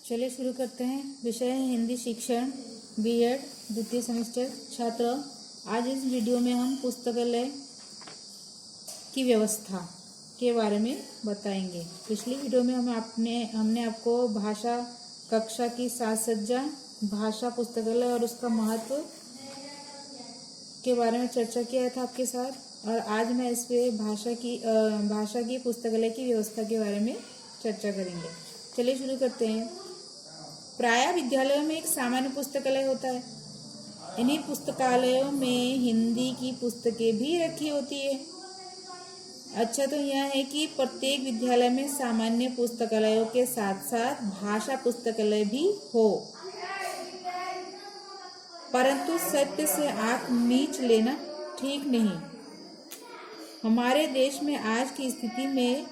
चलिए शुरू करते हैं। विषय है हिंदी शिक्षण, बीएड द्वितीय सेमेस्टर छात्र। आज इस वीडियो में हम पुस्तकालय की व्यवस्था के बारे में बताएंगे। पिछली वीडियो में हमने आपको भाषा कक्षा की साज सज्जा, भाषा पुस्तकालय और उसका महत्व के बारे में चर्चा किया था आपके साथ। और आज मैं इस पे भाषा की पुस्तकालय की व्यवस्था के बारे में चर्चा करेंगे। चलिए शुरू करते हैं। प्रायः विद्यालयों में एक सामान्य पुस्तकालय होता है। इन्हीं पुस्तकालयों में हिंदी की पुस्तकें भी रखी होती है। अच्छा तो यह है कि प्रत्येक विद्यालय में सामान्य पुस्तकालयों के साथ साथ भाषा पुस्तकालय भी हो, परंतु सत्य से आंख मीच लेना ठीक नहीं। हमारे देश में आज की स्थिति में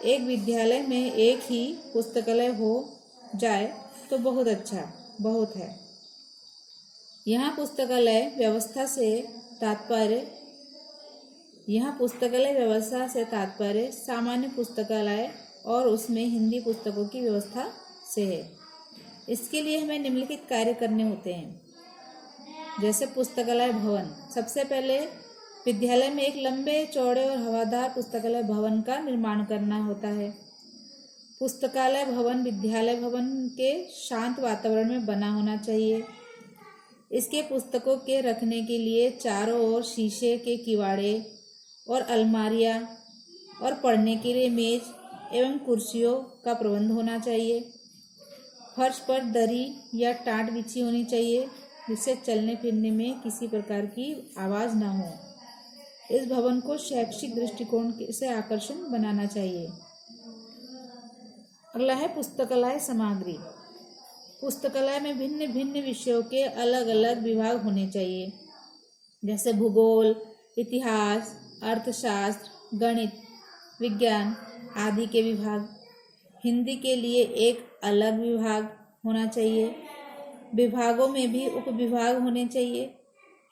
एक विद्यालय में एक ही पुस्तकालय हो जाए तो बहुत अच्छा बहुत है। यहाँ पुस्तकालय व्यवस्था से तात्पर्य सामान्य पुस्तकालय और उसमें हिंदी पुस्तकों की व्यवस्था से है। इसके लिए हमें निम्नलिखित कार्य करने होते हैं। जैसे पुस्तकालय भवन, सबसे पहले विद्यालय में एक लंबे चौड़े और हवादार पुस्तकालय भवन का निर्माण करना होता है। पुस्तकालय भवन विद्यालय भवन के शांत वातावरण में बना होना चाहिए। इसके पुस्तकों के रखने के लिए चारों ओर शीशे के किवाड़े और अलमारियां और पढ़ने के लिए मेज एवं कुर्सियों का प्रबंध होना चाहिए। फर्श पर दरी या टाट बिछी होनी चाहिए जिससे चलने फिरने में किसी प्रकार की आवाज़ न हो। इस भवन को शैक्षिक दृष्टिकोण से आकर्षण बनाना चाहिए। अगला है पुस्तकालय सामग्री। पुस्तकालय में भिन्न भिन्न विषयों के अलग अलग विभाग होने चाहिए। जैसे भूगोल, इतिहास, अर्थशास्त्र, गणित, विज्ञान आदि के विभाग। हिंदी के लिए एक अलग विभाग होना चाहिए। विभागों में भी उपविभाग होने चाहिए।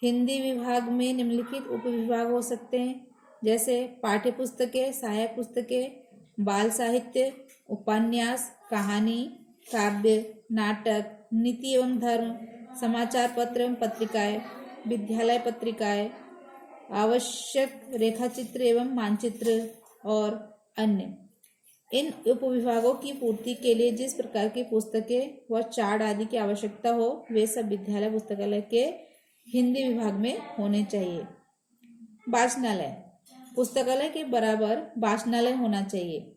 हिंदी विभाग में निम्नलिखित उपविभाग हो सकते हैं, जैसे पाठ्य पुस्तकें, सहायक पुस्तकें, बाल साहित्य, उपन्यास, कहानी, काव्य, नाटक, नीति एवं धर्म, समाचार पत्र एवं पत्रिकाएं, विद्यालय पत्रिकाएं, आवश्यक रेखाचित्र एवं मानचित्र और अन्य। इन उपविभागों की पूर्ति के लिए जिस प्रकार की पुस्तकें व चार्ट आदि की आवश्यकता हो वे सब विद्यालय पुस्तकालय के हिंदी विभाग में होने चाहिए। वाचनालय, पुस्तकालय के बराबर वाचनालय होना चाहिए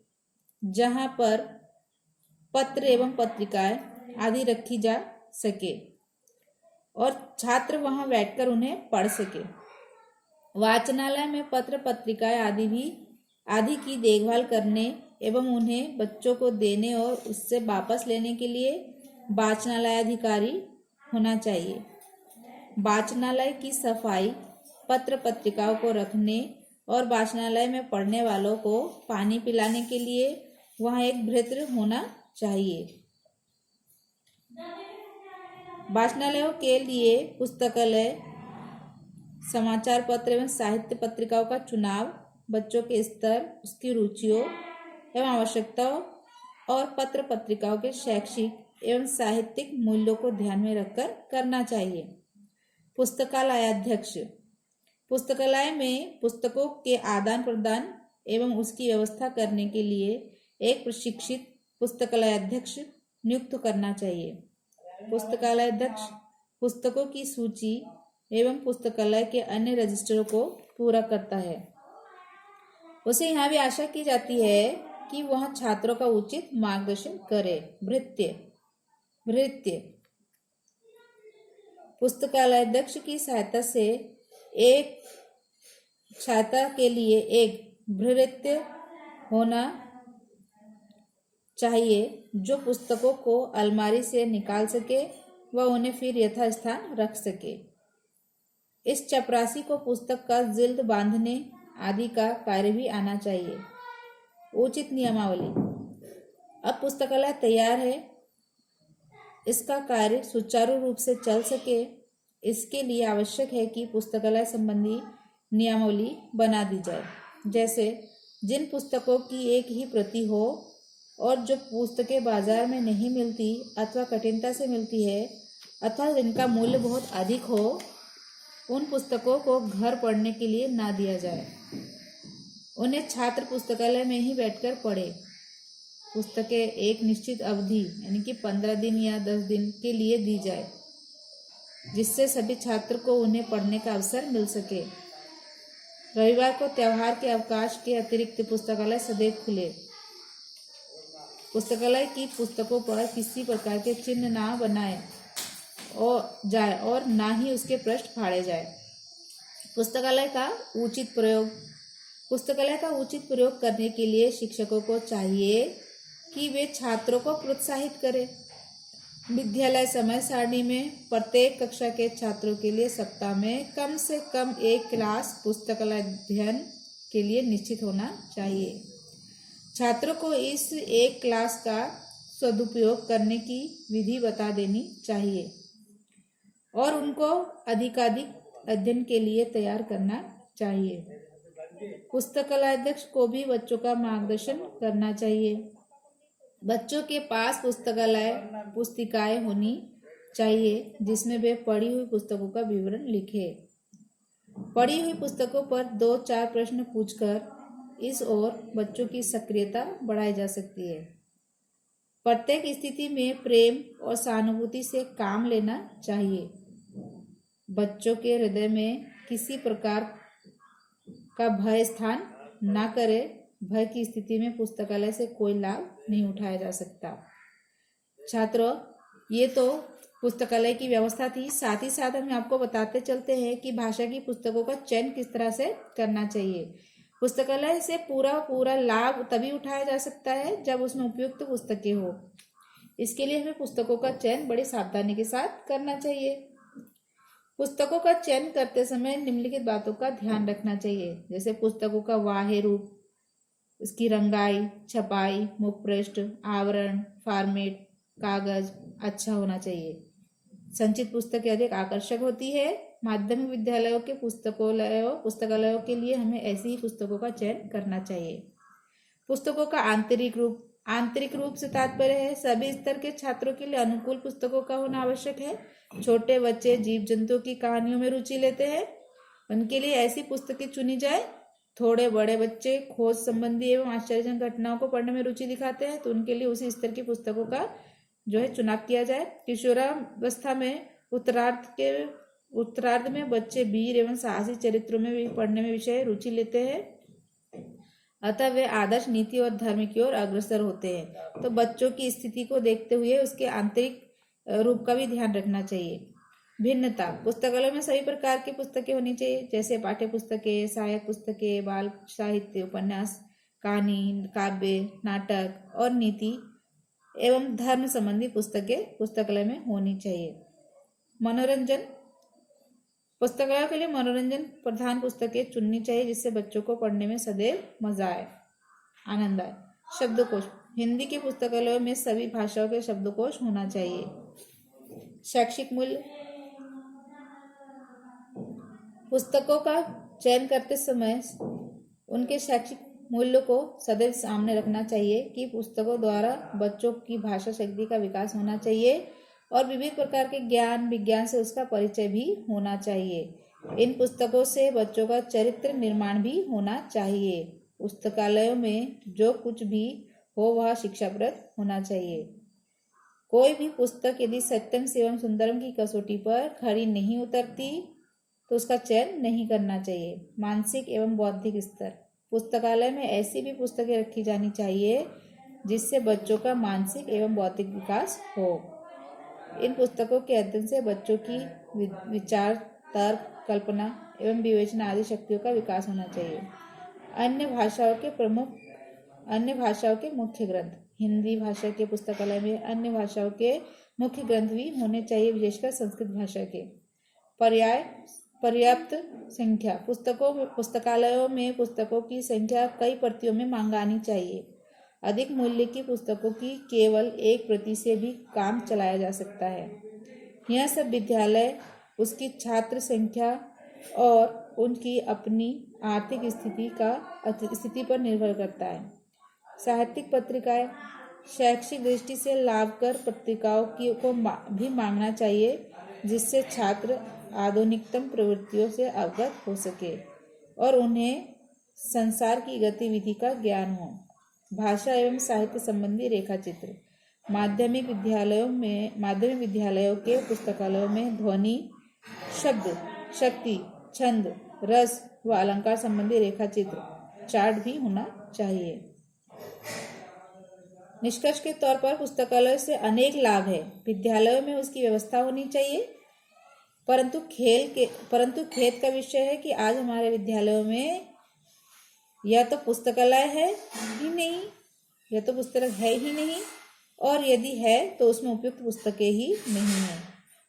जहाँ पर पत्र एवं पत्रिकाएं आदि रखी जा सके और छात्र वहां बैठकर उन्हें पढ़ सके। वाचनालय में पत्र पत्रिकाएं आदि की देखभाल करने एवं उन्हें बच्चों को देने और उससे वापस लेने के लिए वाचनालय अधिकारी होना चाहिए। वाचनालय की सफाई, पत्र पत्रिकाओं को रखने और वाचनालय में पढ़ने वालों को पानी पिलाने के लिए वहाँ एक भृत्य होना चाहिए। वाचनालयों के लिए पुस्तकालय, समाचार पत्र एवं साहित्य पत्रिकाओं का चुनाव बच्चों के स्तर, उसकी रुचियों एवं आवश्यकताओं और पत्र पत्रिकाओं के शैक्षिक एवं साहित्यिक मूल्यों को ध्यान में रखकर करना चाहिए। पुस्तकालय अध्यक्ष, पुस्तकालय में पुस्तकों के आदान प्रदान एवं उसकी व्यवस्था करने के लिए एक प्रशिक्षित पुस्तकालय अध्यक्ष नियुक्त करना चाहिए। पुस्तकालय अध्यक्ष पुस्तकों की सूची एवं पुस्तकालय के अन्य रजिस्टरों को पूरा करता है। उसे यहाँ भी आशा की जाती है कि वह छात्रों का उचित मार्गदर्शन करे। भृत्य, पुस्तकालय अध्यक्ष की सहायता के लिए एक भृत्य होना चाहिए जो पुस्तकों को अलमारी से निकाल सके व उन्हें फिर यथास्थान रख सके। इस चपरासी को पुस्तक का जिल्द बांधने आदि का कार्य भी आना चाहिए। उचित नियमावली, अब पुस्तकालय तैयार है, इसका कार्य सुचारू रूप से चल सके इसके लिए आवश्यक है कि पुस्तकालय संबंधी नियमावली बना दी जाए। जैसे जिन पुस्तकों की एक ही प्रति हो और जो पुस्तकें बाजार में नहीं मिलती अथवा कठिनता से मिलती है अथवा जिनका मूल्य बहुत अधिक हो, उन पुस्तकों को घर पढ़ने के लिए ना दिया जाए। उन्हें छात्र पुस्तकालय में ही बैठकर पढ़े। पुस्तकें एक निश्चित अवधि यानी कि 15 दिन या 10 दिन के लिए दी जाए, जिससे सभी छात्र को उन्हें पढ़ने का अवसर मिल सके। रविवार को त्योहार के अवकाश के अतिरिक्त पुस्तकालय सदैव खुले। पुस्तकालय की पुस्तकों पर किसी प्रकार के चिन्ह ना बनाए और ना ही उसके पृष्ठ फाड़े जाए। पुस्तकालय का उचित प्रयोग करने के लिए शिक्षकों को चाहिए कि वे छात्रों को प्रोत्साहित करें। विद्यालय समय सारणी में प्रत्येक कक्षा के छात्रों के लिए सप्ताह में कम से कम एक क्लास पुस्तकालय अध्ययन के लिए निश्चित होना चाहिए। छात्रों को इस एक क्लास का सदुपयोग करने की विधि बता देनी चाहिए और उनको अधिकाधिक अध्ययन के लिए तैयार करना चाहिए। पुस्तकालय अध्यक्ष को भी बच्चों का मार्गदर्शन करना चाहिए। बच्चों के पास पुस्तिकाएं होनी चाहिए जिसमें वे पढ़ी हुई पुस्तकों का विवरण लिखे। पढ़ी हुई पुस्तकों पर 2-4 प्रश्न पूछकर इस ओर बच्चों की सक्रियता बढ़ाई जा सकती है। प्रत्येक स्थिति में प्रेम और सहानुभूति से काम लेना चाहिए। बच्चों के हृदय में किसी प्रकार का भय स्थान न करे। भय की स्थिति में पुस्तकालय से कोई लाभ नहीं उठाया जा सकता। छात्रों, ये तो पुस्तकालय की व्यवस्था थी। साथ ही साथ हम आपको बताते चलते हैं कि भाषा की पुस्तकों का चयन किस तरह से करना चाहिए। पुस्तकालय से पूरा लाभ तभी उठाया जा सकता है जब उसमें उपयुक्त पुस्तकें हो। इसके लिए हमें पुस्तकों का चयन बड़ी सावधानी के साथ करना चाहिए। पुस्तकों का चयन करते समय निम्नलिखित बातों का ध्यान रखना चाहिए, जैसे पुस्तकों का बाह्य रूप, उसकी रंगाई, छपाई, मुख पृष्ठ, आवरण, फॉर्मेट, कागज अच्छा होना चाहिए। संचित पुस्तकें अधिक आकर्षक होती है। माध्यमिक विद्यालयों के पुस्तकालयों के लिए हमें ऐसी ही पुस्तकों का चयन करना चाहिए। पुस्तकों का आंतरिक रूप से तात्पर्य है सभी स्तर के छात्रों के लिए अनुकूल पुस्तकों का होना आवश्यक है। छोटे बच्चे जीव जंतुओं की कहानियों में रुचि लेते हैं, उनके लिए ऐसी पुस्तकें चुनी जाए। थोड़े बड़े बच्चे खोज संबंधी एवं आश्चर्यजनक घटनाओं को पढ़ने में रुचि दिखाते हैं, तो उनके लिए उसी स्तर की पुस्तकों का चुनाव किया जाए। किशोरावस्था में उत्तरार्ध में बच्चे वीर एवं साहसी चरित्रों में भी पढ़ने में विषय रुचि लेते हैं, अतः वे आदर्श, नीति और धर्म की ओर अग्रसर होते हैं। तो बच्चों की स्थिति को देखते हुए उसके आंतरिक रूप का भी ध्यान रखना चाहिए। भिन्नता, पुस्तकालय में सभी प्रकार की पुस्तकें होनी चाहिए, जैसे पाठ्य पुस्तकें, सहायक पुस्तकें, बाल साहित्य, उपन्यास, कहानी, काव्य, नाटक और नीति एवं धर्म संबंधी पुस्तकें पुस्तकालय में होनी चाहिए। मनोरंजन, पुस्तकालय के लिए मनोरंजन प्रधान पुस्तकें चुननी चाहिए जिससे बच्चों को पढ़ने में सदैव मजा आए, आनंद आए। शब्दकोश, हिंदी के पुस्तकालयों में सभी भाषाओं के शब्दकोश होना चाहिए। शैक्षिक मूल्य, पुस्तकों का चयन करते समय उनके शैक्षिक मूल्यों को सदैव सामने रखना चाहिए कि पुस्तकों द्वारा बच्चों की भाषा शक्ति का विकास होना चाहिए और विविध प्रकार के ज्ञान विज्ञान से उसका परिचय भी होना चाहिए। इन पुस्तकों से बच्चों का चरित्र निर्माण भी होना चाहिए। पुस्तकालयों में जो कुछ भी हो वह शिक्षाप्रद होना चाहिए। कोई भी पुस्तक यदि सत्यम एवं सुंदरम की कसौटी पर खरी नहीं उतरती तो उसका चयन नहीं करना चाहिए। मानसिक एवं बौद्धिक स्तर, पुस्तकालय में ऐसी भी पुस्तकें रखी जानी चाहिए जिससे बच्चों का मानसिक एवं बौद्धिक विकास हो। इन पुस्तकों के अध्ययन से बच्चों की विचार, तर्क, कल्पना एवं विवेचना आदि शक्तियों का विकास होना चाहिए। अन्य भाषाओं के मुख्य ग्रंथ, हिंदी भाषा के पुस्तकालय में अन्य भाषाओं के मुख्य ग्रंथ भी होने चाहिए, विशेषकर संस्कृत भाषा के। पर्याप्त संख्या, पुस्तकालयों में पुस्तकों की संख्या कई प्रतियों में मंगानी चाहिए। अधिक मूल्य की पुस्तकों की केवल एक प्रति से भी काम चलाया जा सकता है। यह सब विद्यालय, उसकी छात्र संख्या और उनकी अपनी आर्थिक स्थिति पर निर्भर करता है। साहित्यिक पत्रिकाएं, शैक्षिक दृष्टि से लाभकर पत्रिकाओं को भी मांगना चाहिए, जिससे छात्र आधुनिकतम प्रवृत्तियों से अवगत हो सके और उन्हें संसार की गतिविधि का ज्ञान हो। भाषा एवं साहित्य संबंधी रेखाचित्र। माध्यमिक विद्यालयों के पुस्तकालयों में ध्वनि, शब्द, शक्ति, छंद, रस व अलंकार संबंधी रेखाचित्र चार्ट भी होना चाहिए। निष्कर्ष के तौर पर पुस्तकालय से अनेक लाभ है। विद्यालयों में उसकी व्यवस्था होनी चाहिए, परंतु खेद का विषय है कि आज हमारे विद्यालयों में या तो पुस्तकालय है ही नहीं, या तो पुस्तक है ही नहीं, और यदि है तो उसमें उपयुक्त पुस्तकें ही नहीं है,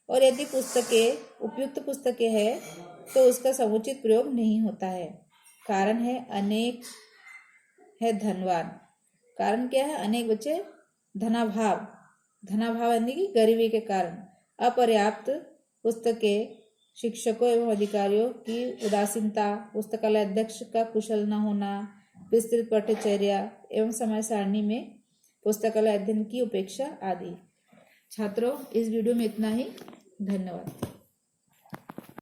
और यदि उपयुक्त पुस्तकें हैं तो उसका समुचित प्रयोग नहीं होता है। कारण है धनवान। कारण क्या है? अनेक बच्चे धनाभाव यानी कि गरीबी के कारण, अपर्याप्त पुस्तकें, शिक्षकों एवं अधिकारियों की उदासीनता, पुस्तकालय अध्यक्ष का कुशल न होना, विस्तृत पठ्यचर्या एवं समय सारणी में पुस्तकालय अध्ययन की उपेक्षा आदि। छात्रों, इस वीडियो में इतना ही। धन्यवाद।